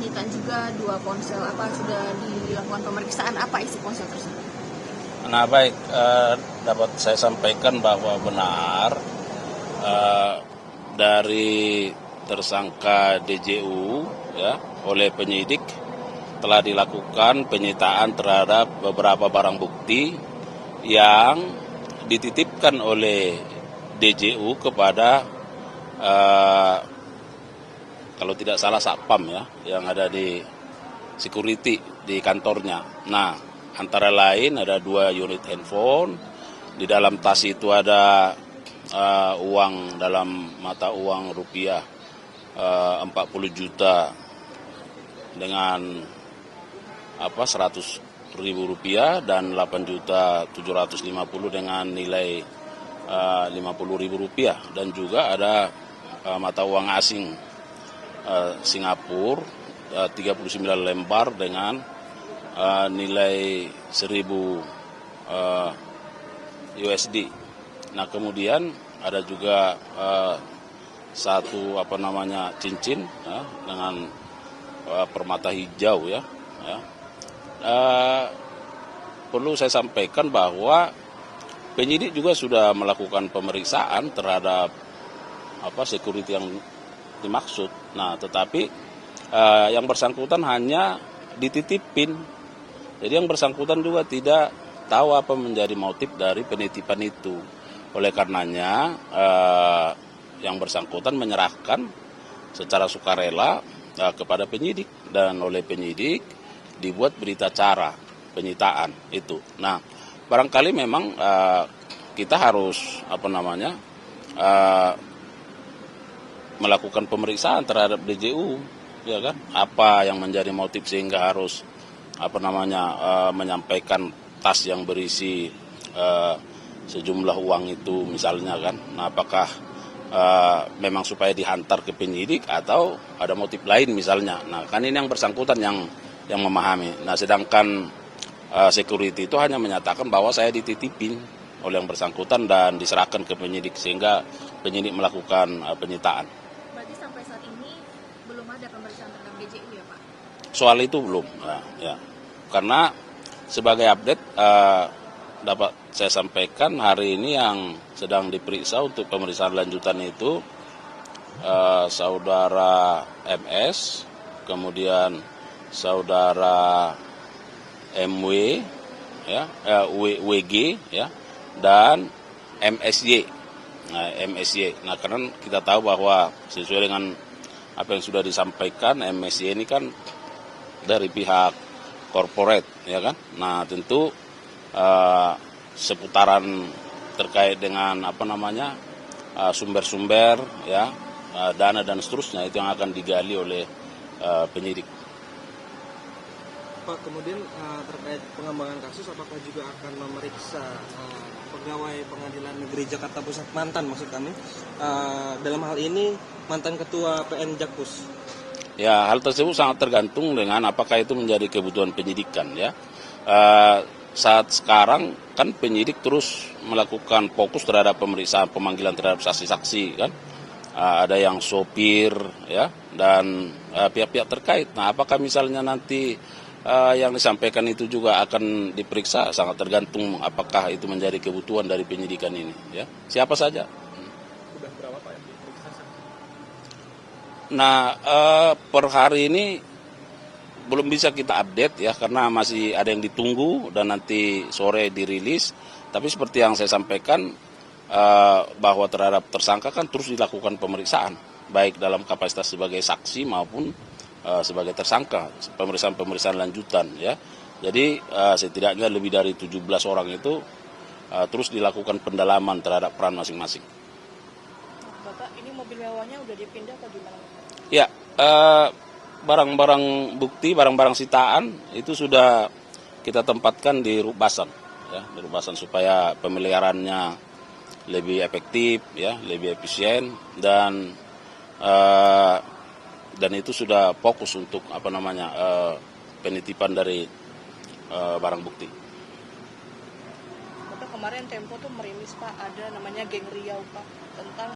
menyita juga 2 ponsel. Apa sudah dilakukan pemeriksaan, apa isi ponsel tersebut? Nah baik, dapat saya sampaikan bahwa benar dari tersangka DJU ya oleh penyidik telah dilakukan penyitaan terhadap beberapa barang bukti yang dititipkan oleh DJU kepada kalau tidak salah Satpam ya yang ada di security di kantornya. Nah, antara lain ada 2 unit handphone, di dalam tas itu ada uang dalam mata uang rupiah 40 juta dengan 100.000 rupiah dan 8.750 dengan nilai 50.000 rupiah, dan juga ada mata uang asing Singapura 39 lembar dengan nilai 1.000 USD. Nah kemudian ada juga satu cincin ya, dengan permata hijau ya. Perlu saya sampaikan bahwa penyidik juga sudah melakukan pemeriksaan terhadap security yang dimaksud. Nah tetapi yang bersangkutan hanya dititipin. Jadi yang bersangkutan juga tidak tahu apa menjadi motif dari penitipan itu. Oleh karenanya yang bersangkutan menyerahkan secara sukarela kepada penyidik, dan oleh penyidik dibuat berita acara penyitaan itu. Nah, barangkali memang kita harus melakukan pemeriksaan terhadap DJU, ya kan? Apa yang menjadi motif sehingga harus menyampaikan tas yang berisi sejumlah uang itu misalnya kan. Nah, apakah memang supaya dihantar ke penyidik atau ada motif lain misalnya. Nah, kan ini yang bersangkutan yang memahami. Nah, sedangkan security itu hanya menyatakan bahwa saya dititipin oleh yang bersangkutan dan diserahkan ke penyidik sehingga penyidik melakukan penyitaan. Berarti sampai saat ini belum ada pemeriksaan terhadap DJU ya Pak? Soal itu belum, ya. Karena sebagai update dapat saya sampaikan hari ini yang sedang diperiksa untuk pemeriksaan lanjutan itu saudara MS, kemudian saudara MW, ya, WG, ya, dan MSY. Nah, MSY. Nah, karena kita tahu bahwa sesuai dengan apa yang sudah disampaikan, MSY ini kan dari pihak corporate, ya kan. Nah, tentu seputaran terkait dengan sumber-sumber, ya, dana dan seterusnya itu yang akan digali oleh penyidik. Pak, kemudian terkait pengembangan kasus, apakah juga akan memeriksa pegawai Pengadilan Negeri Jakarta Pusat mantan, maksud kami, dalam hal ini mantan Ketua PN Jakpus? Ya, hal tersebut sangat tergantung dengan apakah itu menjadi kebutuhan penyidikan, ya. Saat sekarang kan penyidik terus melakukan fokus terhadap pemeriksaan pemanggilan terhadap saksi-saksi, kan. Ada yang sopir, ya, dan pihak-pihak terkait. Nah, apakah misalnya nanti yang disampaikan itu juga akan diperiksa, sangat tergantung apakah itu menjadi kebutuhan dari penyidikan ini, ya. Siapa saja. Sudah berapa Pak yang diperiksa? Nah, per hari ini belum bisa kita update ya, karena masih ada yang ditunggu dan nanti sore dirilis. Tapi seperti yang saya sampaikan bahwa terhadap tersangka kan terus dilakukan pemeriksaan, baik dalam kapasitas sebagai saksi maupun sebagai tersangka, pemeriksaan lanjutan, ya. Jadi setidaknya lebih dari 17 orang itu terus dilakukan pendalaman terhadap peran masing-masing. Bapak, ini mobil mewahnya udah dipindah atau gimana? Ya, barang-barang bukti, barang-barang sitaan itu sudah kita tempatkan di Rubasan, ya, di Rubasan supaya pemeliharaannya lebih efektif, ya, lebih efisien, dan itu sudah fokus untuk penitipan dari barang bukti. Bapak, kemarin Tempo tuh merilis Pak, ada namanya geng Riau Pak, tentang